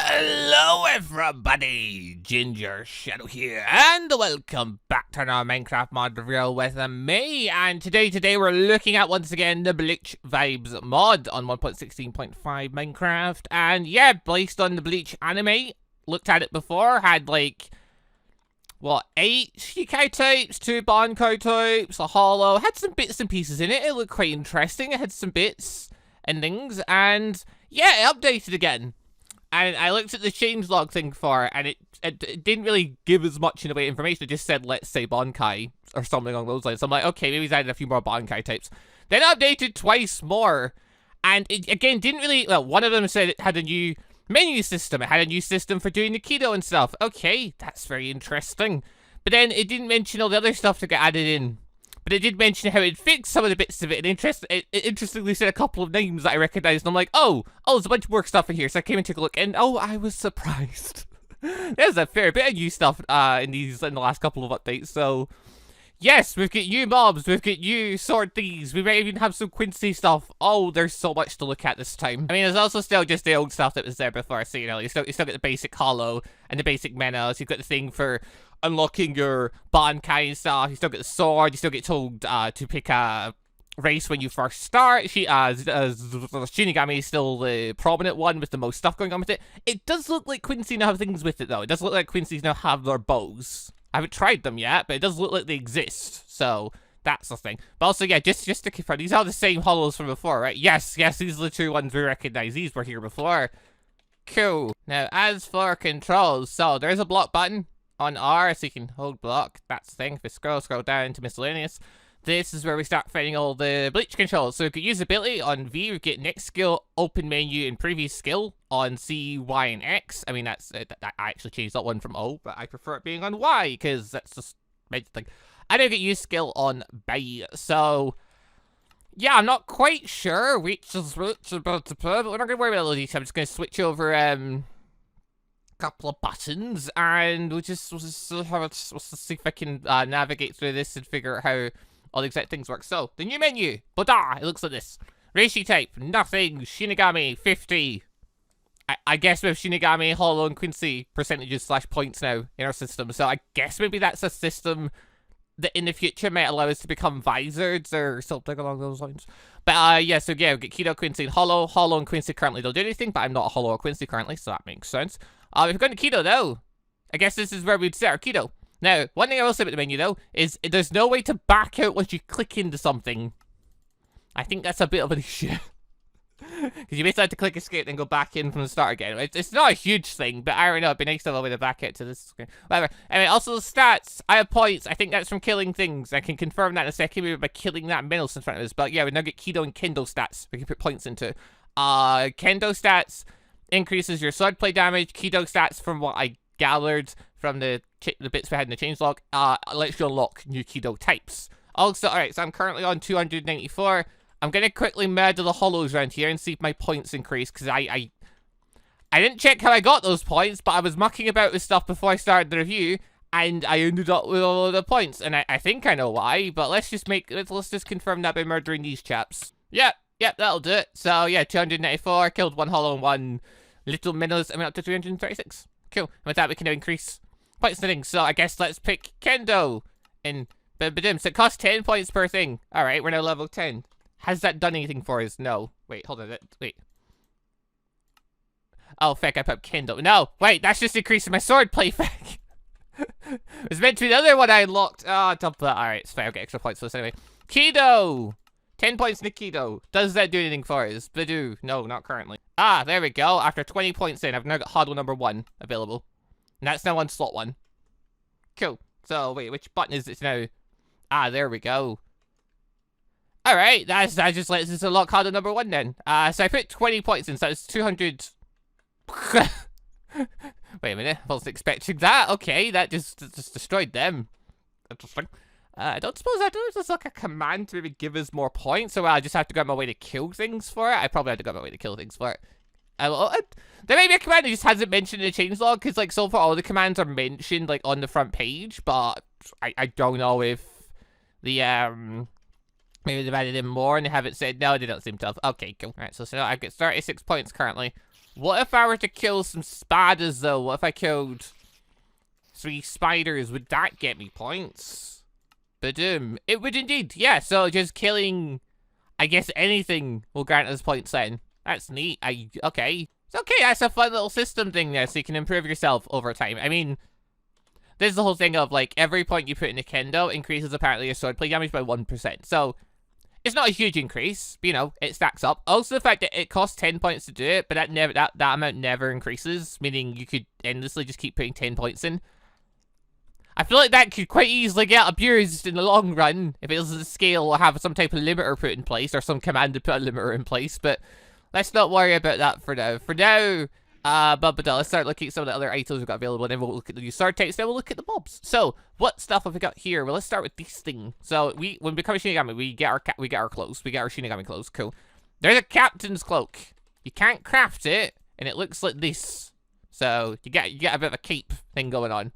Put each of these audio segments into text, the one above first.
Hello everybody, Gingershadow here, and welcome back to our Minecraft mod review with me. And today we're looking at, once again, the Bleach Vibes mod on 1.16.5 Minecraft. And yeah, based on the Bleach anime, looked at it before, had like, what, 8 Shikai types, 2 Bankai types, a hollow, had some bits and pieces in it. It looked quite interesting, it had some bits and things, and yeah, it updated again. And I looked at the changelog thing for it, and it didn't really give as much in the way of information. It just said, let's say Bankai, or something along those lines. So I'm like, okay, maybe he's added a few more Bankai types. Then updated twice more, and it, again, didn't really, well, one of them said it had a new menu system. It had a new system for doing the keto and stuff. Okay, that's very interesting. But then it didn't mention all the other stuff that got added in. But it did mention how it fixed some of the bits of it, and it interestingly said a couple of names that I recognized, and I'm like, oh, there's a bunch more stuff in here, so I came and took a look, and oh, I was surprised. There's a fair bit of new stuff in the last couple of updates, so yes, we've got new mobs, we've got new sword thieves, we might even have some Quincy stuff. Oh, there's so much to look at this time. I mean, there's also still just the old stuff that was there before, so, you know, you still get the basic hollow and the basic menos. You've got the thing for unlocking your Bankai and stuff. You still get the sword. You still get told to pick a race when you first start. Shinigami is still the prominent one with the most stuff going on with it. It does look like Quincy now have things with it, though. It does look like Quincy's now have their bows. I haven't tried them yet, but it does look like they exist. So that's the thing. But also, yeah, just to confirm, these are the same hollows from before, right? Yes, these are the two ones we recognize. These were here before. Cool. Now, as for controls, so there's a block button on R, so you can hold block. That's the thing. If we scroll down to miscellaneous, this is where we start finding all the Bleach controls. So we could use ability on V, we get next skill, open menu, and previous skill on C, Y, and X. I mean, that's I actually changed that one from O, but I prefer it being on Y, because that's just my thing. I don't get use skill on B, so yeah, I'm not quite sure which is which about to put, but we're not going to worry about all these. I'm just going to switch over couple of buttons, and we'll just see if I can navigate through this and figure out how all the exact things work. So, the new menu, Boda, it looks like this. Reishi type, nothing. Shinigami, 50. I guess we have Shinigami, Hollow, and Quincy percentages / points now in our system, so I guess maybe that's a system that in the future might allow us to become Vizards or something along those lines. But yeah, so yeah, we get Keto, Quincy, and Hollow. Hollow and Quincy currently don't do anything, but I'm not a Hollow or Quincy currently, so that makes sense. If we're going to keto, though, I guess this is where we'd set our keto. Now, one thing I will say about the menu, though, is there's no way to back out once you click into something. I think that's a bit of an issue. Because you basically have to click escape and go back in from the start again. It's not a huge thing, but I don't know, it'd be nice to have a way to back out to this screen. Whatever. Anyway, also the stats. I have points. I think that's from killing things. I can confirm that in a second, maybe by killing that Menos in front of us. But yeah, we now get Keto and Kendo stats. We can put points into. Kendo stats increases your swordplay damage. Keto stats, from what I gathered from the bits we had in the changelog, lets you unlock new Keto types. Also, alright, so I'm currently on 294. I'm gonna quickly murder the hollows around here and see if my points increase, because I didn't check how I got those points, but I was mucking about with stuff before I started the review, and I ended up with all of the points, and I think I know why, but let's just confirm that by murdering these chaps. Yep, that'll do it. So, yeah, 294, killed one hollow and one little minnows, and we're up to 336. Cool. And with that, we can now increase points and things. So, I guess let's pick Kendo. And, ba-ba-dim. So, it costs 10 points per thing. Alright, we're now level 10. Has that done anything for us? No. Wait, hold on. Wait. Oh, feck, I put Kendo. No, wait, that's just increasing my swordplay, feck. It was meant to be the other one I unlocked. Oh, dump that. Alright, it's fine. I'll get extra points for this anyway. Keto! 10 points in Keto. Does that do anything for us? Badoo. No, not currently. Ah, there we go. After 20 points in, I've now got Huddle number 1 available. And that's now on slot 1. Cool. So, wait, which button is it now? Ah, there we go. Alright, that just lets us unlock Huddle number 1 then. So I put 20 points in, so it's 200... Wait a minute, I wasn't expecting that. Okay, that just destroyed them. Interesting. I don't suppose there's like a command to maybe give us more points, so I just have to go out my way to kill things for it. I probably have to go out my way to kill things for it. There may be a command that just hasn't mentioned in the changelog, because like so far all the commands are mentioned like on the front page, but I don't know if the maybe they've added in more and they haven't said. No, they don't seem to have. Okay, cool. Alright, so now I get 36 points currently. What if I were to kill some spadas, though? What if I killed 3 spiders? Would that get me points? Badoom. It would indeed. Yeah, so just killing, I guess, anything will grant us points then. That's neat. Okay. It's okay, that's a fun little system thing there, so you can improve yourself over time. I mean, this is the whole thing of, like, every point you put in a kendo increases, apparently, your swordplay damage by 1%. So, it's not a huge increase, but, you know, it stacks up. Also, the fact that it costs 10 points to do it, but that amount never increases, meaning you could endlessly just keep putting 10 points in. I feel like that could quite easily get abused in the long run if it doesn't scale or have some type of limiter put in place, or some command to put a limiter in place, but let's not worry about that for now. For now, let's start looking at some of the other items we've got available, and then we'll look at the new sword types, then we'll look at the mobs. So, what stuff have we got here? Well, let's start with this thing. So, when we become a Shinigami, we get our clothes. We get our Shinigami clothes. Cool. There's a captain's cloak. You can't craft it, and it looks like this. So, you get a bit of a cape thing going on,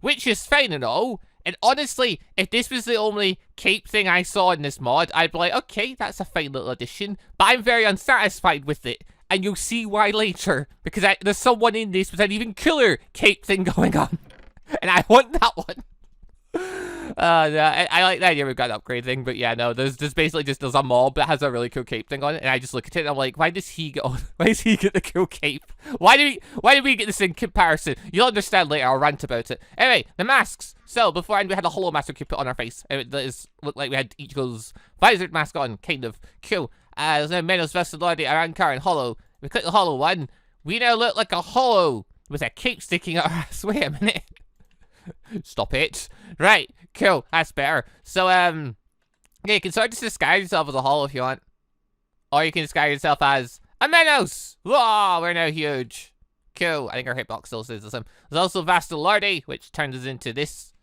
which is fine and all. And honestly, if this was the only cape thing I saw in this mod, I'd be like, okay, that's a fine little addition. But I'm very unsatisfied with it. And you'll see why later. Because there's someone in this with an even cooler cape thing going on. And I want that one. No, I like the idea we've got an upgrade thing. But yeah, no, there's basically just a mob that has a really cool cape thing on it. And I just look at it and I'm like, why does he get on? Why does he get the cool cape? Why did we get this in comparison? You'll understand later. I'll rant about it. Anyway, the masks. So, before we had a hollow mask we could put on our face. It looked like we had Ichigo's visored mask on, kind of. Cool. There's no Menos, Vestalordi, Arankar, and Hollow. We click the hollow one. We now look like a hollow with a cape sticking out our ass. Wait a minute. Stop it. Right. Cool. That's better. So, yeah, you can sort of just disguise yourself as a hollow if you want. Or you can disguise yourself as a Menos. Whoa, we're now huge. Cool. I think our hitbox still says the same. There's also Vestalordi, which turns us into this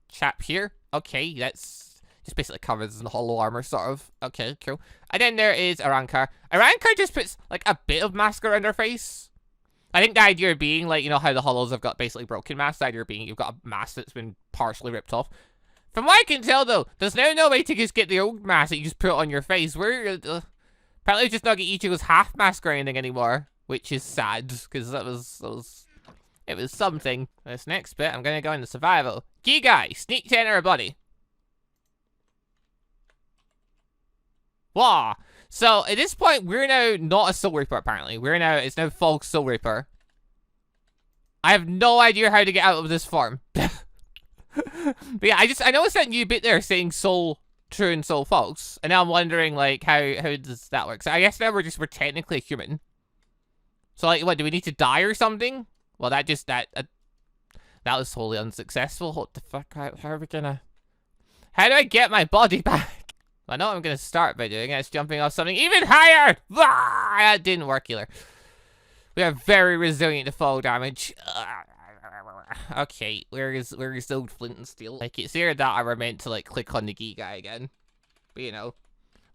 chap here. Okay, that's just basically covers in the hollow armor, sort of. Okay, cool. And then there is Arankar. Arankar just puts, like, a bit of mask around her face. I think the idea being, like, you know how the hollows have got basically broken masks? The idea being you've got a mask that's been partially ripped off. From what I can tell, though, there's now no way to just get the old mask that you just put on your face. Apparently we just not get Ichigo's half mask or anything anymore, which is sad, because it was something. This next bit, I'm going to go into survival. Gigai, sneak to enter a body. Wow. So, at this point, we're now not a Soul Reaper, apparently. It's now False Soul Reaper. I have no idea how to get out of this form. But yeah, I noticed that new bit there saying Soul True and Soul False. And now I'm wondering, like, how does that work? So, I guess now we're technically a human. So, like, what, do we need to die or something? Well, that was totally unsuccessful. What the fuck? How are we gonna... How do I get my body back? I know what I'm going to start by doing. It's jumping off something even higher. Ah, that didn't work either. We are very resilient to fall damage. Okay, where is the old flint and steel? Like, it's here that I were meant to, like, click on the Gigai again. But, you know,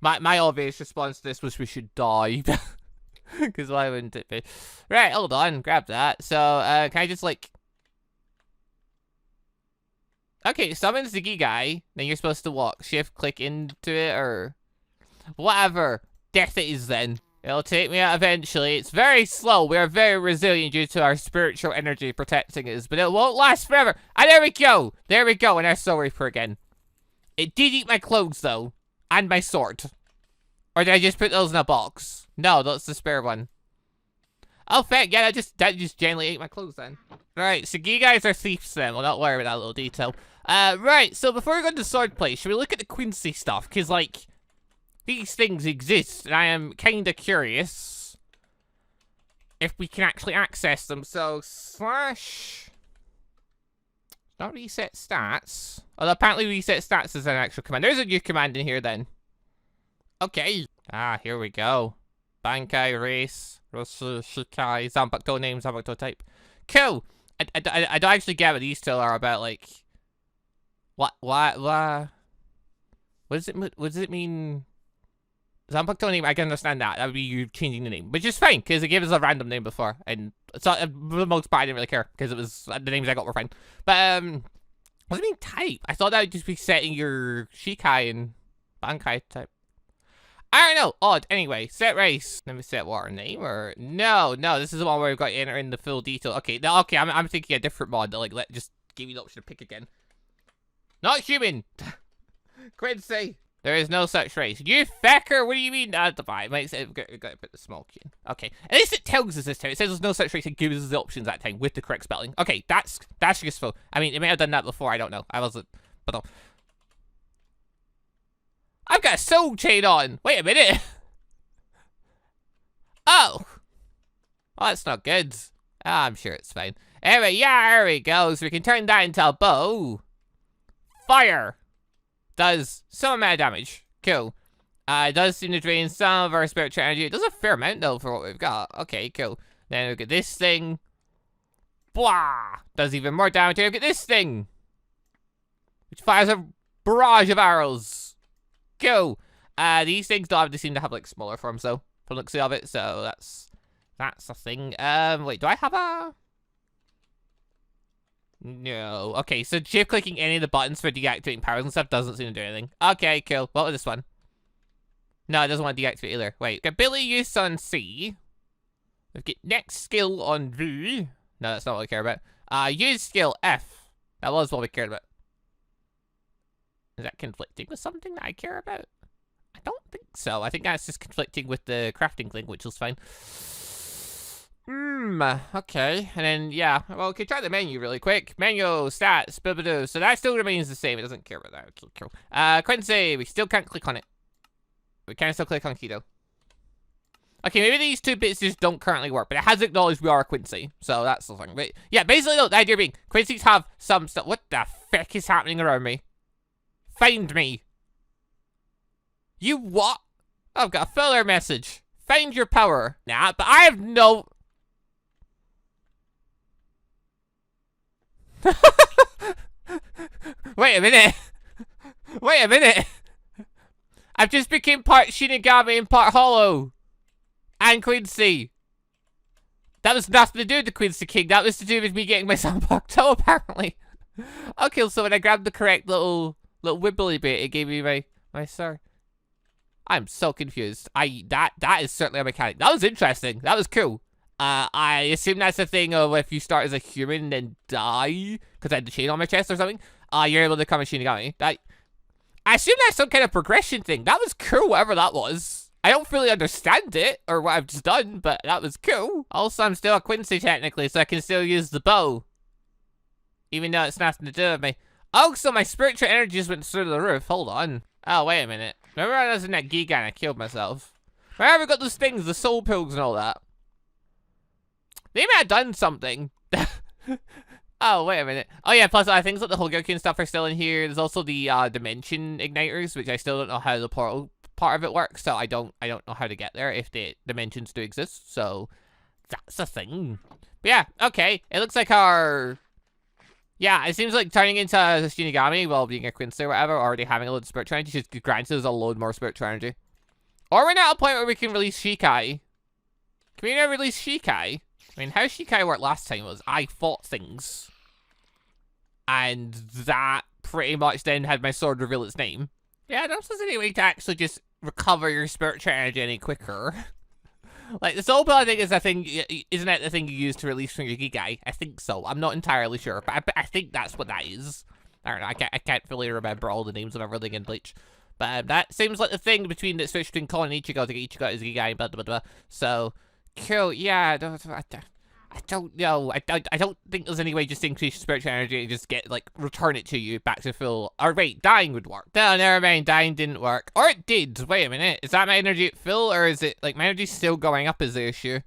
my obvious response to this was we should die. Because why wouldn't it be? Right, hold on. Grab that. So, can I just, like... Okay, summons the Gigai, then you're supposed to walk. Shift, click into it, or... Whatever. Death it is then. It'll take me out eventually. It's very slow. We are very resilient due to our spiritual energy protecting us, but it won't last forever. And there we go. There we go, and our Soul Reaper again. It did eat my clothes, though. And my sword. Or did I just put those in a box? No, that's the spare one. Oh, fact, yeah, that just generally ate my clothes then. Right, so Gigais are thieves then. We'll not worry about that little detail. Right, so before we go into swordplay, should we look at the Quincy stuff? Because, like, these things exist, and I am kind of curious if we can actually access them. So, slash... Not reset stats. Although apparently reset stats is an actual command. There's a new command in here then. Okay. Ah, here we go. Bankai, race, Shikai, Zanpakuto name, Zanpakuto type. Cool! I don't actually get what these two are about, like... What does it mean? Zanpakuto name, I can understand that. That would be you changing the name. Which is fine, because it gave us a random name before. And so, for the most part, I didn't really care, because it was... The names I got were fine. But, what does it mean type? I thought that would just be setting your Shikai and Bankai type. I don't know. Odd. Anyway, set race. Let me set water name or no. This is the one where we've got to enter in the full detail. Okay, no, okay. I'm thinking a different mod that like just give you the option to pick again. Not human. Quincy. There is no such race. You fecker. What do you mean? That's the vibe. We've got to put the small key in. Okay. At least it tells us this time. It says there's no such race and gives us the options that time with the correct spelling. Okay, that's useful. I mean, it may have done that before. I don't know. I wasn't. But no. I've got a soul chain on. Wait a minute. Oh. Well, that's not good. I'm sure it's fine. Anyway, yeah, there we go. So we can turn that into a bow. Fire. Does some amount of damage. Cool. It does seem to drain some of our spiritual energy. It does a fair amount, though, for what we've got. Okay, cool. Then we've got this thing. Blah. Does even more damage. We've got this thing. Which fires a barrage of arrows. Cool. These things don't seem to have, like, smaller forms, though. From the looks of it, so that's a thing. Wait, do I have a... No. Okay, so shift clicking any of the buttons for deactivating powers and stuff doesn't seem to do anything. Okay, cool. What was this one? No, it doesn't want to deactivate either. Wait, ability use on C. We've got next skill on V. No, that's not what we care about. Use skill F. That was what we cared about. Is that conflicting with something that I care about? I don't think so. I think that's just conflicting with the crafting thing, which is fine. Okay. And then, yeah. Well, we can try the menu really quick. Menu, stats, blah. So that still remains the same. It doesn't care about that. Okay, cool. Quincy, we still can't click on it. We can still click on Keto. Okay, maybe these two bits just don't currently work, but it has acknowledged we are Quincy. So that's the thing. But yeah, basically, though, the idea being, Quincy's have some stuff. What the feck is happening around me? Find me. You what? Oh, I've got a filler message. Find your power. Nah, but I have no... Wait a minute. Wait a minute. I've just become part Shinigami and part Hollow. And Quincy. That was nothing to do with the Quincy King. That was to do with me getting myself fucked up, apparently. Okay, so when I grabbed the correct little wibbly bit, it gave me my star. I'm so confused. That is certainly a mechanic. That was interesting. That was cool. I assume that's the thing of if you start as a human and then die, because I had the chain on my chest or something, you're able to become a Shinigami. I assume that's some kind of progression thing. That was cool, whatever that was. I don't fully understand it, or what I've just done, but that was cool. Also, I'm still a Quincy, technically, so I can still use the bow. Even though it's nothing to do with me. Oh, so my spiritual energy just went through the roof. Hold on. Oh, wait a minute. Remember I was in that Giga and I killed myself? Where have we got those things, the soul pills and all that? They may have done something. Oh, wait a minute. Oh, yeah, plus I think like the Hogoku and stuff are still in here. There's also the dimension igniters, which I still don't know how the portal part of it works, so I don't know how to get there if the dimensions do exist, so that's a thing. But yeah, okay. It looks like our... Yeah, it seems like turning into a Shinigami while being a Quincy or whatever, already having a load of spiritual energy, just grants us a load more spiritual energy. Or we're now at a point where we can release Shikai. Can we now release Shikai? I mean, how Shikai worked last time was I fought things. And that pretty much then had my sword reveal its name. Yeah, I don't suppose any way to actually just recover your spiritual energy any quicker. Like, the soul pill, I think, is a thing, isn't it the thing you use to release from your Gigai? I think so. I'm not entirely sure, but I think that's what that is. I don't know, I can't fully remember all the names of everything in Bleach. But that seems like the thing between the switch between Kon and Ichigo to get Ichigo as Gigai and blah, blah, blah. So, cool, yeah, I don't know. I don't think there's any way just to increase your spiritual energy and just get, like, return it to you back to full. Or wait, dying would work. No, never mind, dying didn't work. Or it did. Wait a minute. Is that my energy at full, or is it, like, my energy's still going up is the issue?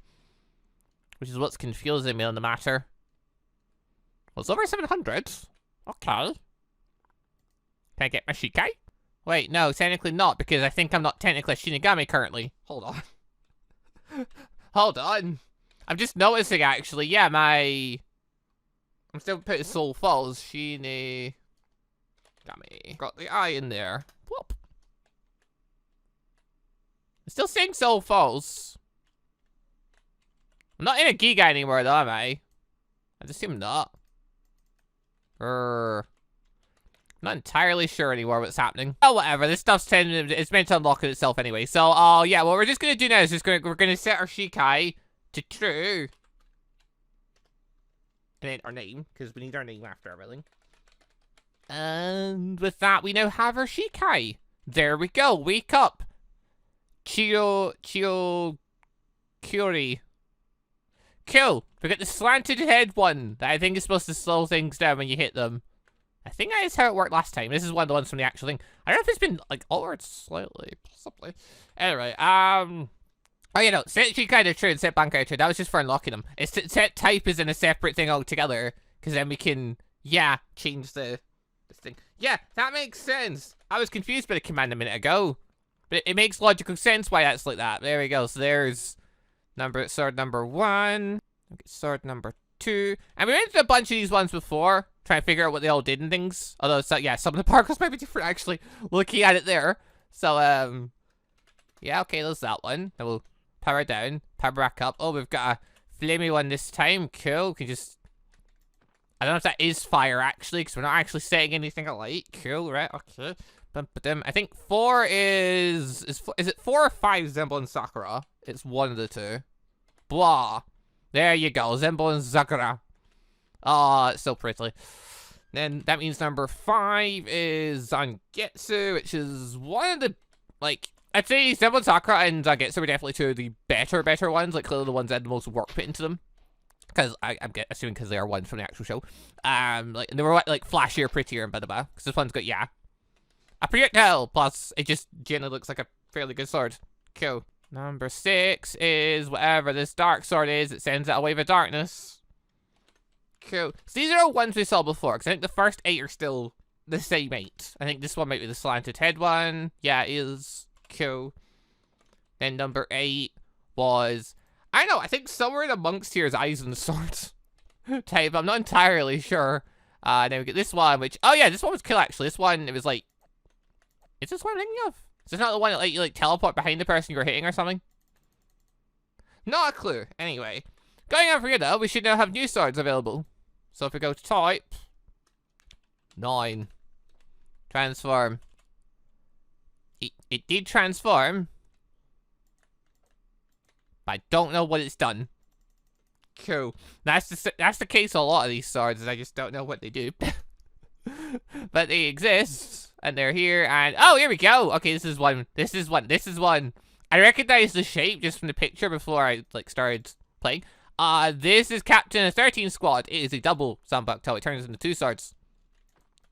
Which is what's confusing me on the matter. Well, it's over 700. Okay. Can I get my Shikai? Wait, no, technically not, because I think I'm not technically a Shinigami currently. Hold on. Hold on. I'm just noticing, actually, yeah, I'm still putting Soul Falls, Shinigami. Got the eye in there. Whoop. I'm still saying Soul Falls. I'm not in a Giga anymore, though, am I? I just assume not. Not entirely sure anymore what's happening. Oh, whatever. This stuff's it's meant to unlock it itself anyway. So, yeah, what we're just gonna do now is we're gonna set our Shikai to true. And then our name, because we need our name after everything. And with that, we now have our Shikai. There we go. Wake up. Kyori. Cool. We got the slanted head one that I think is supposed to slow things down when you hit them. I think that is how it worked last time. This is one of the ones from the actual thing. I don't know if it's been, like, altered slightly. Possibly. Anyway, oh, you know, set Shikai to true and set Bankai to true. That was just for unlocking them. It's set type is in a separate thing altogether. Because then we can, yeah, change this thing. Yeah, that makes sense. I was confused by the command a minute ago. But it makes logical sense why that's like that. There we go. So there's sword number 1. Sword number 2. And we went through a bunch of these ones before. Trying to figure out what they all did and things. Although, so, yeah, some of the particles might be different, actually. Looking at it there. So, yeah, okay, there's that one. Then we'll power down. Power back up. Oh, we've got a flamey one this time. Cool. We can just... I don't know if that is fire, actually, because we're not actually setting anything alight. Cool, right? Okay. I think 4 is it 4 or 5 Zenbo and Sakura? It's one of the two. Blah. There you go. Zenbo and Sakura. Oh, it's so pretty. Then that means number 5 is Zangetsu, which is one of the, like, I'd say Zenbo and Sakura and Zangetsu are definitely two of the better ones. Like, clearly the ones that had the most work put into them. Because I'm assuming because they are ones from the actual show. Like, and they were, like, flashier, prettier, and blah, blah, blah. Because this one's got, yeah, a projectile, plus it just generally looks like a fairly good sword. Cool. Number 6 is whatever this dark sword is. It sends out a wave of darkness. Cool. So these are all ones we saw before, because I think the first 8 are still the same 8. I think this one might be the slanted head one. Yeah, it is. Cool. Then number 8 was... I don't know, I think somewhere in amongst here is AIZEN sword type. I'm not entirely sure. Then we get this one, which... Oh yeah, this one was cool, actually. This one, it was like... Is this what I'm thinking of? Is this not the one that like you like teleport behind the person you're hitting or something? Not a clue. Anyway. Going on from here though, we should now have new swords available. So if we go to type... 9. Transform. It did transform. But I don't know what it's done. Cool. That's the case with a lot of these swords, is I just don't know what they do. But they exist. And they're here, and... Oh, here we go! Okay, this is one. I recognize the shape just from the picture before I, like, started playing. This is Captain of 13 Squad. It is a double Zanpakuto. It turns into 2 swords.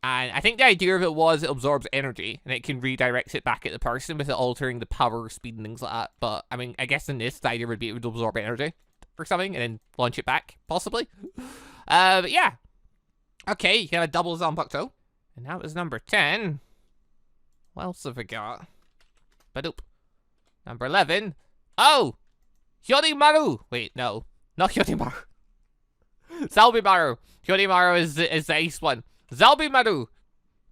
And I think the idea of it was it absorbs energy, and it can redirect it back at the person without altering the power, speed, and things like that. But, I mean, I guess in this, the idea would be it would absorb energy or something, and then launch it back, possibly. But yeah. Okay, you can have a double Zanpakuto. And that was number 10. What else have we got? Badoop. Number 11. Oh! Hyorimaru! Wait, no. Not Hyorimaru. Zalbimaru. Hyorimaru is the ace one. Zalbimaru.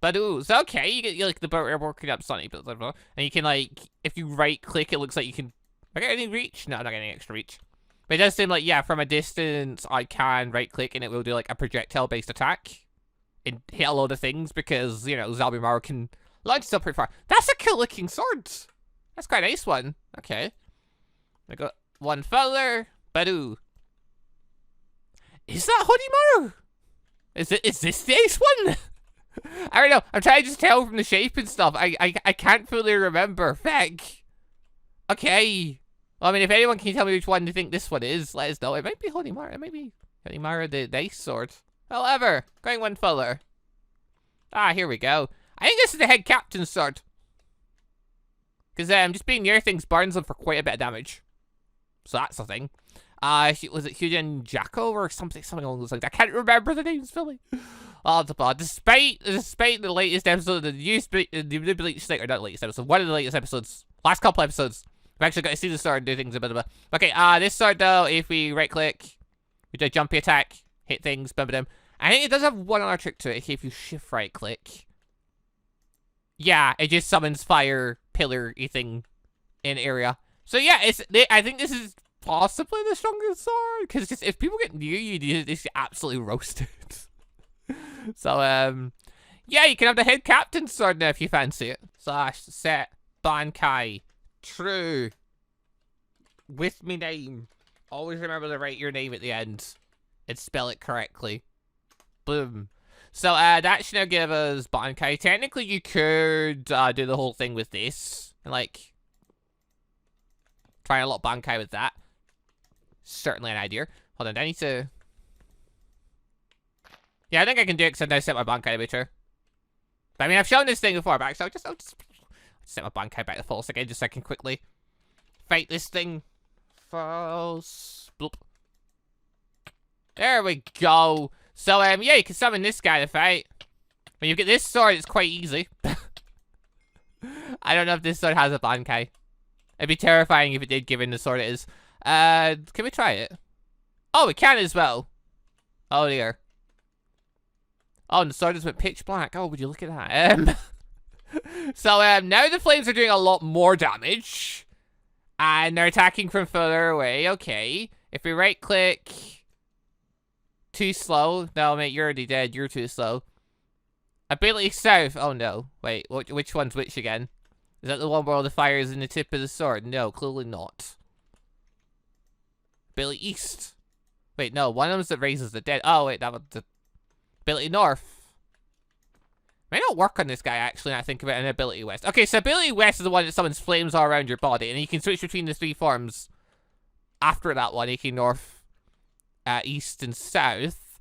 Badoo. So, okay, you get like the working up Sunny, and you can, like, if you right click, it looks like you can. Am I getting any reach? No, I'm not getting any extra reach. But it does seem like, yeah, from a distance, I can right click and it will do, like, a projectile based attack. And hit a load of things because, you know, Zaromaru can launch stuff pretty far. That's a cool looking sword. That's quite a nice one. Okay. I got one further. Badoo. Is that Horimaru? Is this the ace one? I don't know. I'm trying to just tell from the shape and stuff. I can't fully remember. Feck. Okay. Well, I mean, if anyone can tell me which one they think this one is, let us know. It might be Horimaru. It might be Horimaru, the ace sword. However, going one further. Ah, here we go. I think this is the head captain's sword. Because just being near things burns them for quite a bit of damage. So that's the thing. Was it Gingershadow or something along those lines? I can't remember the names fully. Oh, despite the latest episode of the Bleach thing, or not latest episode, one of the latest episodes, last couple episodes, we've actually got to see the sword and do things a bit of a... Okay, this sword though, if we right click, we do a jumpy attack. Hit things, bum them. I think it does have one other trick to it. Okay, if you shift right click. Yeah, it just summons fire pillar-y thing in area. So yeah, I think this is possibly the strongest sword. Because if people get near you, you just absolutely roasted. So, Yeah, you can have the head captain's sword now if you fancy it. Slash set Bankai. True. With me name. Always remember to write your name at the end. And spell it correctly. Boom. So, that should now give us Bankai. Technically, you could do the whole thing with this. And, like, try a lot Bankai with that. Certainly an idea. Hold on, I need to... Yeah, I think I can do it because I've now set my Bankai to be true. But, I mean, I've shown this thing before, but so I'll just set my Bankai back to false again just so I can quickly fight this thing. False. Bloop. There we go. So, yeah, you can summon this guy to fight. When you get this sword, it's quite easy. I don't know if this sword has a Bankai. It'd be terrifying if it did, given the sword it is. Can we try it? Oh, we can as well. Oh, dear. Oh, and the sword just went pitch black. Oh, would you look at that? So, now the flames are doing a lot more damage. And they're attacking from further away. Okay. If we right-click... Too slow? No, mate, you're already dead. You're too slow. Ability south. Oh, no. Wait, which one's which again? Is that the one where all the fire is in the tip of the sword? No, clearly not. Ability east. Wait, no. One of them's that raises the dead. Oh, wait, that was the... Ability north. May not work on this guy, actually, now I think about it, in Ability west. Okay, so Ability west is the one that summons flames all around your body, and you can switch between the three forms after that one, aka north, east, and south.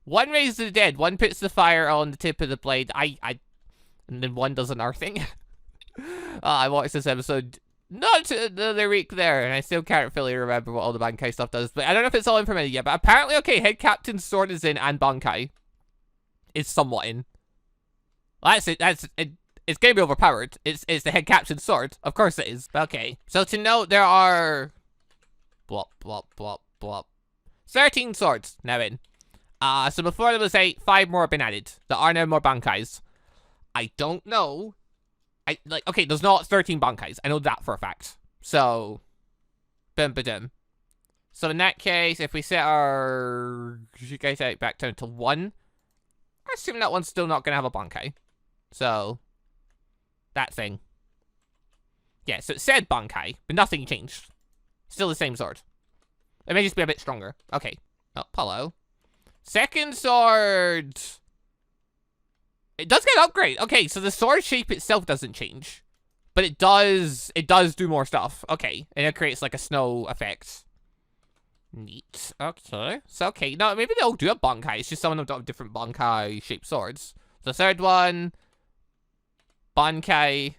One raises the dead, one puts the fire on the tip of the blade, and then one does an earthing. I watched this episode not the other week there, and I still can't fully remember what all the Bankai stuff does, but I don't know if it's all implemented yet, but apparently, okay, Head Captain's sword is in, and Bankai is somewhat in. Well, that's it. It's going to be overpowered. It's the Head Captain's sword. Of course it is. Okay. So to note, there are... Blop, blop, blop, blop. 13 swords now in. So before there was 8, 5 more have been added. There are now more Bankais. I don't know. Okay, there's not 13 Bankais. I know that for a fact. So... Bum ba dum. So in that case, if we set our Shikai type back down to 1, I assume that one's still not going to have a Bankai. So, that thing. Yeah, so it said Bankai, but nothing changed. Still the same sword. It may just be a bit stronger. Okay. Oh, hello. Second sword. It does get an upgrade. Okay, so the sword shape itself doesn't change. But it does do more stuff. Okay, and it creates like a snow effect. Neat. Okay. So, okay. No, maybe they'll do a Bankai. It's just some of them don't have different Bankai-shaped swords. The third one... Bankai.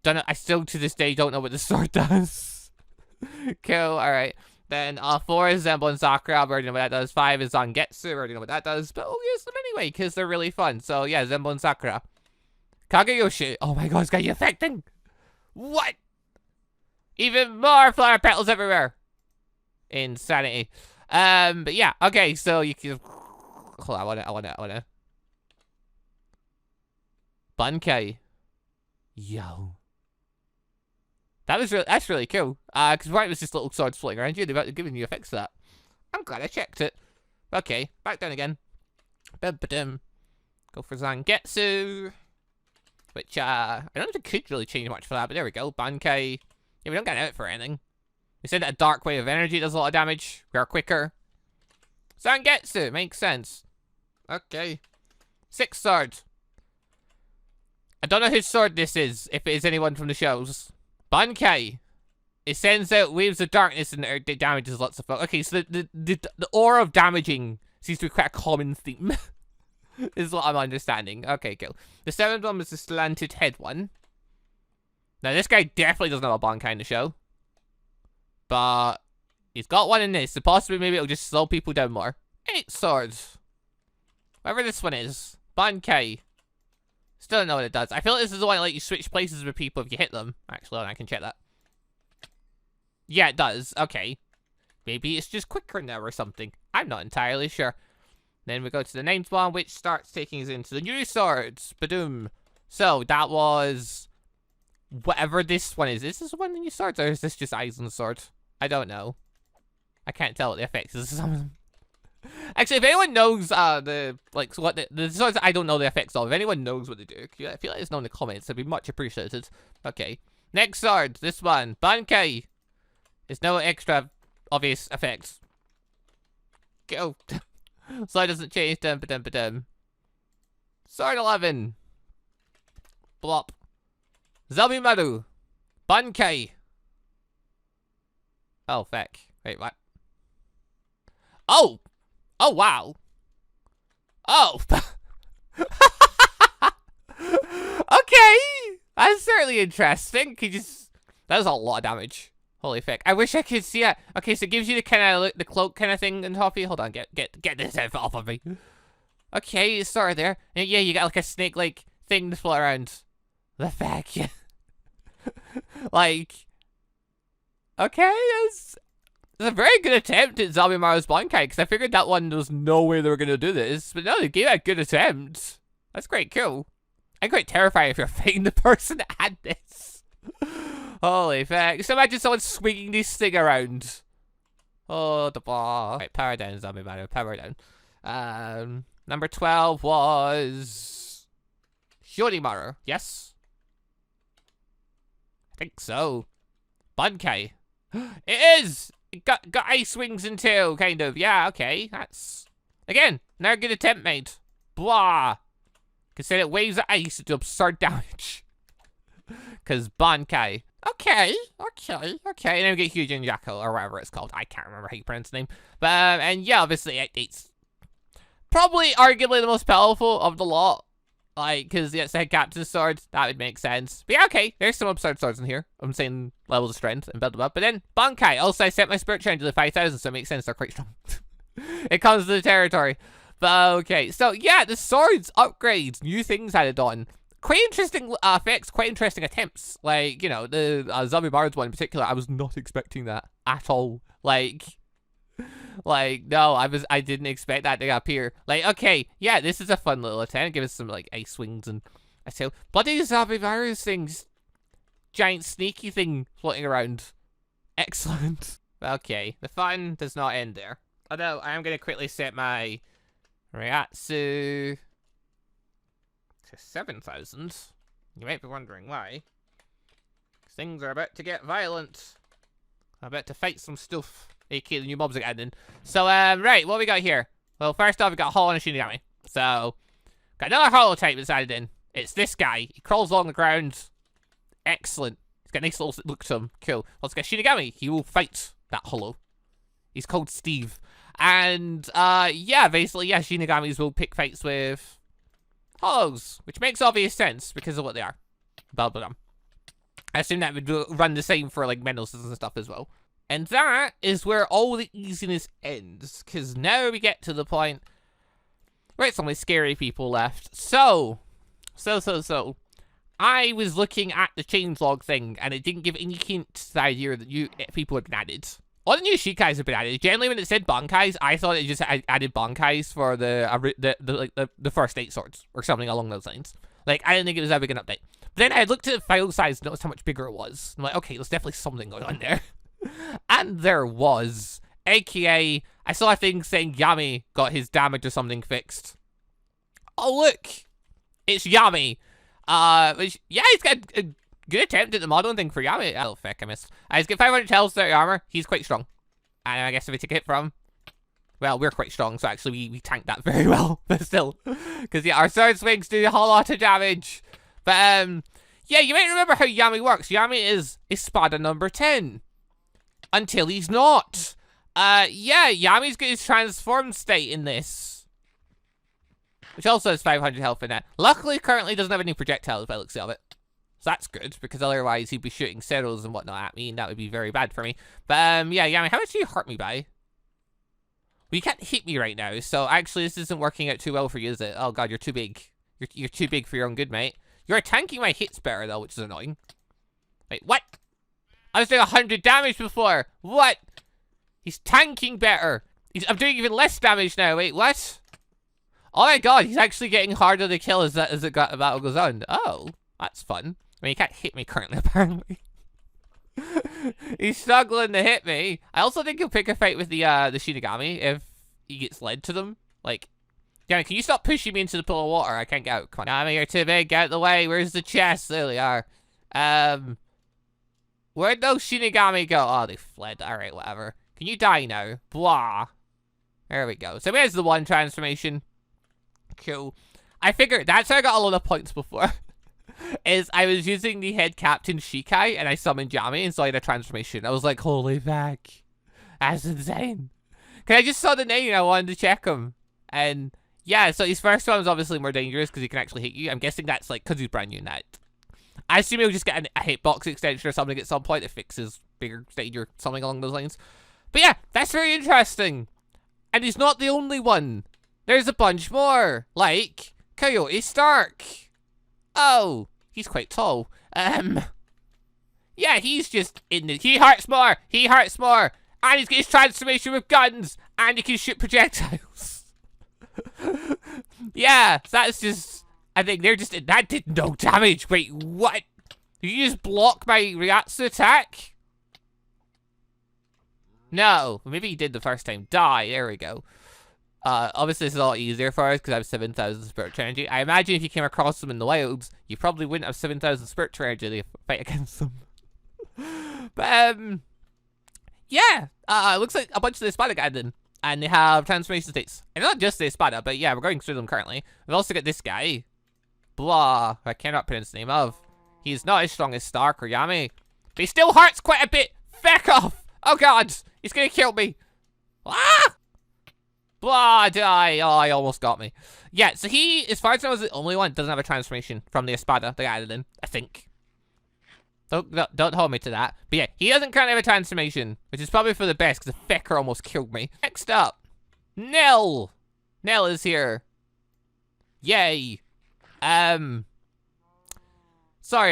I still, to this day, don't know what the sword does. Cool, alright. Then, 4 is Zenbon Sakura. I already know what that does. 5 is Zangetsu. I already know what that does. But we'll use them anyway, because they're really fun. So, yeah, Zenbon Sakura. Kageyoshi. Oh my god, it's got you affecting. What? Even more flower petals everywhere. Insanity. But yeah, okay, so you can... Hold on, I wanna... Bankai. Yo. That's really cool. Because right, it was just little swords floating around you, they're giving you effects to that. I'm glad I checked it. Okay, back down again. Ba-ba-dum. Go for Zangetsu. Which, I don't think it could really change much for that, but there we go. Bankai. Yeah, we don't get out for anything. We said that a dark wave of energy does a lot of damage. We are quicker. Zangetsu, makes sense. Okay. 6 swords. I don't know whose sword this is, if it is anyone from the shows. Bankai. It sends out waves of darkness and it damages lots of folks. Okay, so the aura of damaging seems to be quite a common theme. Is what I'm understanding. Okay, cool. The 7th one was the slanted head one. Now, this guy definitely doesn't have a Bankai in the show. But he's got one in this, so possibly maybe it'll just slow people down more. 8 swords. Whatever this one is. Bankai. Still don't know what it does. I feel like this is the one that let you switch places with people if you hit them. Actually, I can check that. Yeah, it does. Okay. Maybe it's just quicker now or something. I'm not entirely sure. Then we go to the 9th one, which starts taking us into the new swords. Badoom. So, that was... Whatever this one is. Is this one of the new swords, or is this just Aizen's sword? I don't know. I can't tell what the effects is. Actually, if anyone knows what the swords I don't know the effects of, if anyone knows what they do, if you let us know in the comments, it'd be much appreciated. Okay. Next sword, this one. Bankai. There's no extra obvious effects. Go. Sword doesn't change. Dum ba dum ba dum. Sword 11. Blop. Zaromaru. Bankai. Oh, feck. Wait, what? Oh! Oh, wow. Oh. Okay. That's certainly interesting. That was a lot of damage. Holy feck. I wish I could see it. Okay, so it gives you the kind of, the cloak kind of thing on top of you. Hold on, get this head off of me. Okay, it's sort of there. And yeah, you got like a snake-like thing to float around. The feck. Like, okay, it's a very good attempt at Zaromaru's Bankai, because I figured that one, there was no way they were going to do this. But no, they gave it a good attempt. That's quite cool. I'm quite terrified if you're fighting the person that had this. Holy fuck. So imagine someone swinging this thing around. Oh, the ball. Right, power down, Zaromaru. Power down. Number 12 was Zaromaru. Yes? I think so. Bankai. It is! It got ice wings and tail, kind of. Yeah, okay. That's... Again, another good attempt, mate. Blah. Consider it waves of ice to absurd damage. Because Bankai. Okay. And then we get Gingershadow, or whatever it's called. I can't remember how you pronounce the name. But, and yeah, obviously, it's probably arguably the most powerful of the lot. Like, because it's the head captain's sword. That would make sense. But yeah, okay. There's some absurd swords in here. I'm saying levels of strength and build them up. But then, Bankai. Also, I set my spirit challenge to the 5,000, so it makes sense they're quite strong. It comes to the territory. But okay. So, yeah, the swords upgrades. New things added on. Quite interesting effects. Quite interesting attempts. Like, you know, the Zaromaru's one in particular. I was not expecting that at all. Like, no, I didn't expect that to appear. Like, okay, yeah, this is a fun little attempt. Give us some, like, ice wings and I say, bloody Zaromaru's things. Giant sneaky thing floating around. Excellent. Okay, the fun does not end there. Although, I am going to quickly set my Ryatsu to 7,000. You might be wondering why. Things are about to get violent. I'm about to fight some stuff. aka the new mobs are getting in. So, right, what we got here? Well, first off, we got Hollow and Shinigami. So, got another Hollow type that's added in. It's this guy. He crawls along the ground. Excellent. He's got a nice little look to him. Cool. Let's get Shinigami. He will fight that Hollow. He's called Steve. And, yeah, basically, yeah, Shinigamis will pick fights with Hollows, which makes obvious sense because of what they are. Bubblegum. I assume that would run the same for, like, Mentos and stuff as well. And that is where all the easiness ends, because now we get to the point where it's only scary people left. So, I was looking at the changelog thing, and it didn't give any hint to the idea that people had been added. All the new Shikais have been added. Generally, when it said Bankais, I thought it just added Bankais for the first 8 swords, or something along those lines. Like, I didn't think it was that big an update. But then I looked at the file size and noticed how much bigger it was. I'm like, okay, there's definitely something going on there. And there was. AKA, I saw a thing saying Yami got his damage or something fixed. Oh, look! It's Yami. Which, yeah, he's got a good attempt at the modeling thing for Yami. Oh, feck, I missed. He's got 500 health, 30 armor. He's quite strong. And I guess if we take a hit from, well, we're quite strong, so actually we tanked that very well. But still. Because, yeah, our sword swings do a whole lot of damage. But, yeah, you might remember how Yami works. Yami is ESPADA number 10. Until he's not. Yeah, Yami's got his transformed state in this. Which also has 500 health in it. Luckily, currently doesn't have any projectiles by the looks of it. So that's good, because otherwise he'd be shooting Ceros and whatnot at me, and that would be very bad for me. But, yeah, Yami, how much do you hurt me by? Well, you can't hit me right now, so actually this isn't working out too well for you, is it? Oh god, you're too big. You're too big for your own good, mate. You're tanking my hits better, though, which is annoying. Wait, what? I was doing 100 damage before. What? He's tanking better. I'm doing even less damage now. Wait, what? Oh my god, he's actually getting harder to kill as the battle goes on. Oh, that's fun. I mean, he can't hit me currently, apparently. He's struggling to hit me. I also think he'll pick a fight with the Shinigami if he gets led to them. Like, Yami, can you stop pushing me into the pool of water? I can't get out. Come on, Yami, you're too big. Get out of the way. Where's the chest? There they are. Where'd those Shinigami go? Oh, they fled. Alright, whatever. Can you die now? Blah. There we go. So there's the one transformation. Cool. I figured that's how I got a lot of points before. Is I was using the head captain Shikai and I summoned Yami and so I had a transformation. I was like, holy fuck. That's insane. Cause I just saw the name and I wanted to check him. And yeah, so his first one is obviously more dangerous because he can actually hit you. I'm guessing that's like because he's brand new net. I assume he'll just get a hitbox extension or something at some point that fixes bigger stage or something along those lines. But yeah, that's very interesting. And he's not the only one. There's a bunch more. Like Coyote Stark. Oh, he's quite tall. Yeah, he's just in the... He hurts more. He hurts more. And he's got his transformation with guns. And he can shoot projectiles. Yeah, so that's just... I think they're just... That did no damage. Wait, what? Did you just block my Ryatsu attack? No. Maybe he did the first time. Die. There we go. Obviously this is a lot easier for us because I have 7,000 spiritual energy. I imagine if you came across them in the wilds, you probably wouldn't have 7,000 spiritual energy to fight against them. But, yeah. Looks like a bunch of the ESPADA got in. And they have transformation states. And not just the ESPADA, but yeah, we're going through them currently. We've also got this guy. Blah. I cannot pronounce the name of. He's not as strong as Stark or Yami. But he still hurts quite a bit. Feck off. Oh god. He's gonna kill me. Ah! Blah, die. Oh, he almost got me. Yeah, so he, as far as I know, is the only one that doesn't have a transformation from the ESPADA they added in, I think. Don't hold me to that. But yeah, he doesn't currently have a transformation, which is probably for the best, because the fecker almost killed me. Next up, Nell. Nell is here. Yay. Sorry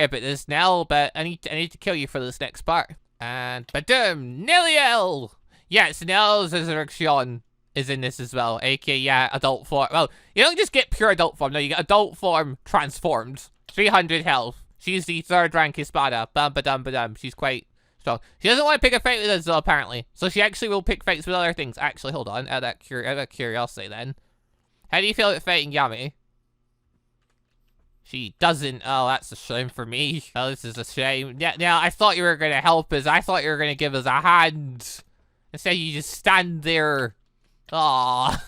about this, Nell, but I need to kill you for this next part. And, badum, Nelliel. Yeah, so Nell's resurrection is in this as well, aka, yeah, adult form. Well, you don't just get pure adult form, no, you get adult form transformed. 300 health. She's the 3rd rank ESPADA. Bum ba dum ba dum. She's quite strong. She doesn't want to pick a fight with us though, apparently. So she actually will pick fights with other things. Actually, hold on. Out of curiosity then. How do you feel about fighting Yami? She doesn't. Oh, that's a shame for me. Oh, this is a shame. Yeah, I thought you were going to help us. I thought you were going to give us a hand. Instead, you just stand there. Aww.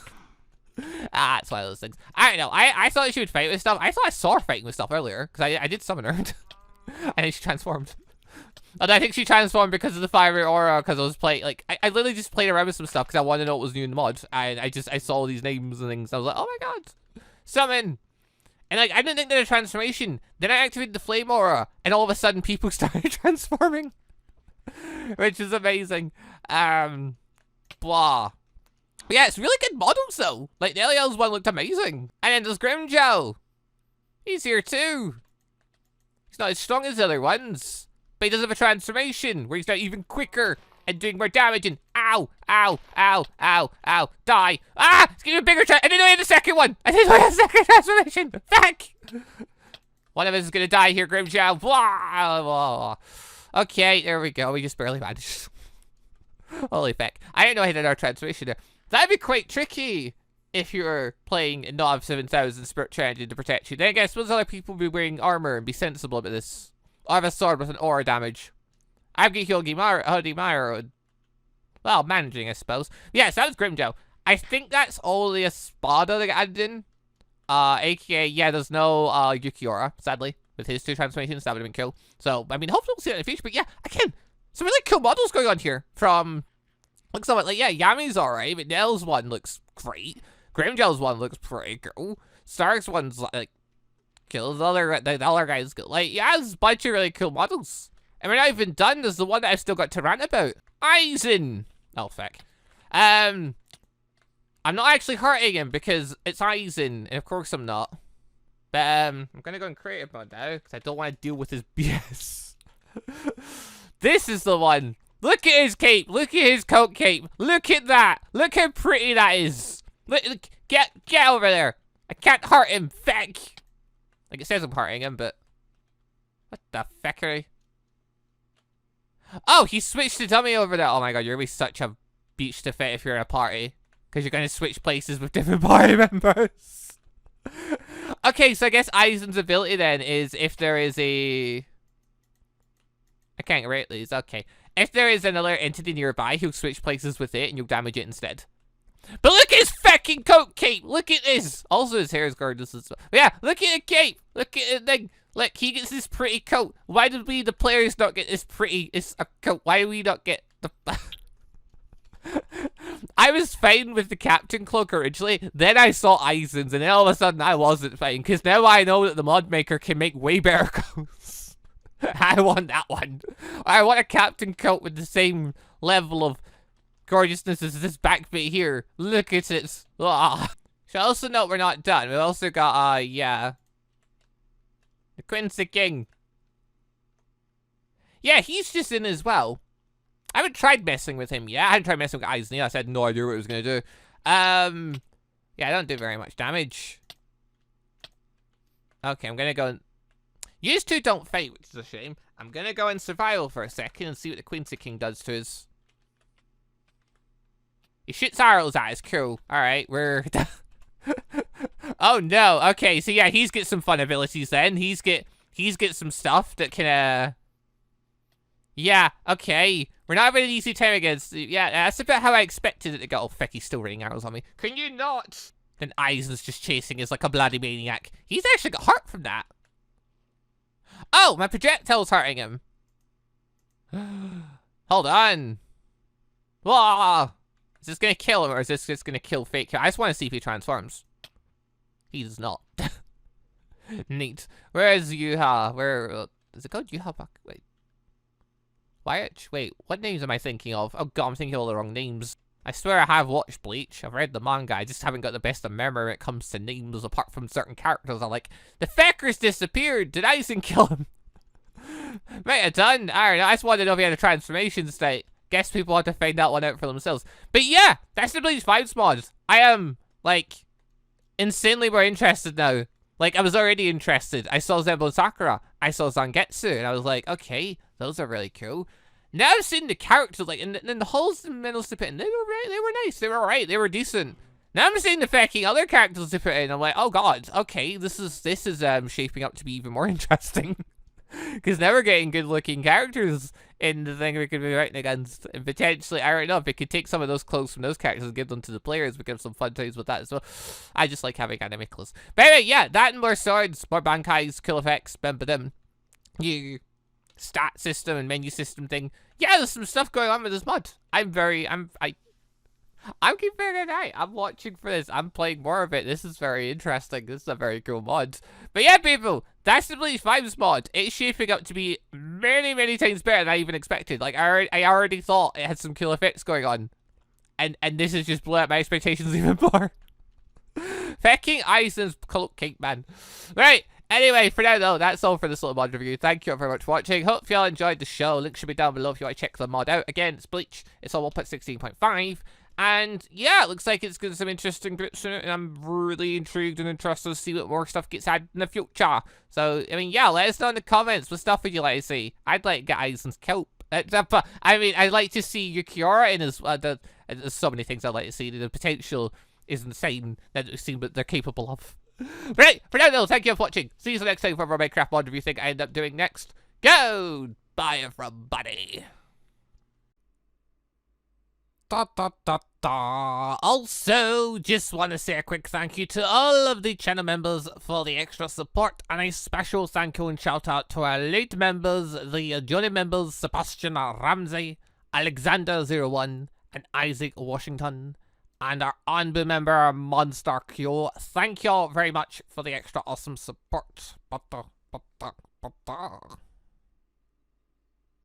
It's one of those things. I don't know. I thought she would fight with stuff. I thought I saw her fighting with stuff earlier. Because I did summon her. And then she transformed. And I think she transformed because of the fiery aura. Because I was playing, like, I literally just played around with some stuff. Because I wanted to know what was new in the mod. And I saw these names and things. I was like, oh my god. Summon. And like, I didn't think they had a transformation. Then I activated the flame aura. And all of a sudden people started transforming. Which is amazing. Blah. But yeah, it's really good models though. Like, the Eliel's one looked amazing. And then there's Grimjow. He's here too. He's not as strong as the other ones. But he does have a transformation where he's now even quicker and doing more damage and ow, ow, ow, ow, ow, die. Ah! It's getting a bigger I didn't know he had a second one. I didn't know he had a second transformation. Fuck! One of us is gonna die here, Grimjow. Blah, blah. Okay, there we go. We just barely managed. Holy fuck. I didn't know he had our transformation there. That'd be quite tricky if you were playing and not have 7,000 spiritual energy to protect you. Then I guess most other people would be wearing armor and be sensible about this. I have a sword with an aura damage. I've got Hodimaru. Well, managing, I suppose. Yes, that was Grimjow. I think that's all the ESPADA that got added in. AKA, yeah, there's no Yukiura, sadly. With his 2 transformations, that would have been cool. So, I mean, hopefully we'll see that in the future. But yeah, again, some really cool models going on here from... Looks like, yeah, Yami's alright, but Nell's one looks great. Grimjow's one looks pretty cool. Stark's one's like, kills the other guys. Like, yeah, there's a bunch of really cool models. And we're not even done. There's the one that I've still got to rant about. AIZEN. Oh, fuck. I'm not actually hurting him because it's AIZEN, and of course I'm not. But, I'm gonna go in creative mode now, because I don't want to deal with his BS. This is the one. Look at his cape. Look at his coat cape. Look at that. Look how pretty that is. Look, get over there. I can't hurt him. Feck. Like, it says I'm hurting him, but... What the feckery? Oh, he switched to dummy over there. Oh my god, you're gonna be such a beach to fit if you're in a party. Because you're going to switch places with different party members. Okay, so I guess AIZEN's ability then is if there is a... I can't rate these. Okay. If there is another entity nearby, he'll switch places with it and you'll damage it instead. But look at his fucking coat cape! Look at this! Also, his hair is gorgeous as well. Yeah, look at the cape! Look at the thing! Look, he gets this pretty coat. Why did we, the players, not get this pretty coat? Why do we not get the... I was fine with the captain cloak originally, then I saw AIZEN's, and then all of a sudden I wasn't fine, because now I know that the mod maker can make way better coats. I want that one. I want a captain coat with the same level of gorgeousness as this back bit here. Look at it. Ah. So also note we're not done. We also got, yeah. The Quincy King. Yeah, he's just in as well. I haven't tried messing with him yet. I hadn't tried messing with AIZEN. I had no idea what it was going to do. Yeah, I don't do very much damage. Okay, I'm going to go and... You two don't fight, which is a shame. I'm going to go in survival for a second and see what the Quincy King does to us. He shoots arrows at us. Cool. Alright, we're... Oh, no. Okay, so yeah, he's got some fun abilities then. He's got some stuff that can, Yeah, okay. We're not having an easy time against... Yeah, that's about how I expected it to go. Oh, feck, he's still raining arrows on me. Can you not? Then AIZEN's just chasing us like a bloody maniac. He's actually got hurt from that. Oh, my projectile's hurting him. Hold on. Whoa. Is this going to kill him, or is this just going to kill Fake? I just want to see if he transforms. He does not. Neat. Where is Yuha? Where... is it called Yuha? Wait. Wyatt? Wait, what names am I thinking of? Oh god, I'm thinking of all the wrong names. I swear I have watched Bleach. I've read the manga. I just haven't got the best of memory when it comes to names, apart from certain characters. I'm like, the Fecker's disappeared. Did AIZEN kill him? Might have done. I don't know. I just wanted to know if he had a transformation state. Guess people have to find that one out for themselves. But yeah, that's the Bleach Vibes mod. I am, like, insanely more interested now. Like, I was already interested. I saw Zenbo Sakura. I saw Zangetsu. And I was like, okay, those are really cool. Now I've seen the characters, like, and the holes in the middle to put in, they were nice. They were alright. They were decent. Now I'm seeing the fucking other characters to put in. I'm like, oh god, okay, this is shaping up to be even more interesting. Because now we're getting good-looking characters in the thing we could be fighting against. And potentially, I don't know, if we could take some of those clothes from those characters and give them to the players, we could have some fun times with that as well. I just like having anime clothes. But anyway, yeah, that and more swords, more Bankais, cool effects, bim-ba-dim. Yeah. Stat system and menu system thing. Yeah, there's some stuff going on with this mod. I'm keeping an eye. I'm watching for this. I'm playing more of it. This is very interesting. This is a very cool mod. But yeah, people, that's the Bleach Vibes mod. It's shaping up to be many, many times better than I even expected. Like, I already thought it had some cool effects going on. And this is just blowing up my expectations even more. Fecking AIZEN's cloak cake, man. Right. Anyway, for now though, that's all for this little mod review. Thank you all very much for watching. Hope you all enjoyed the show. Link should be down below if you want to check the mod out. Again, it's Bleach. It's on 1.16.5. And yeah, it looks like it's got some interesting bits in it. And I'm really intrigued and interested to see what more stuff gets added in the future. So, I mean, yeah, let us know in the comments what stuff would you like to see. I'd like to get AIZEN's coat. I mean, I'd like to see Yukiora in as well. There's so many things I'd like to see. The potential is insane that we've seen what they're capable of. Right, for now though, thank you for watching. See you next time for a Minecraft mod review thing I end up doing next. Goodbye, everybody. Also, just want to say a quick thank you to all of the channel members for the extra support, and a special thank you and shout out to our late members, the Johnny members, Sebastian Ramsey, Alexander01, and Isaac Washington. And our ANBU member, MonsterQ. Thank you all very much for the extra awesome support.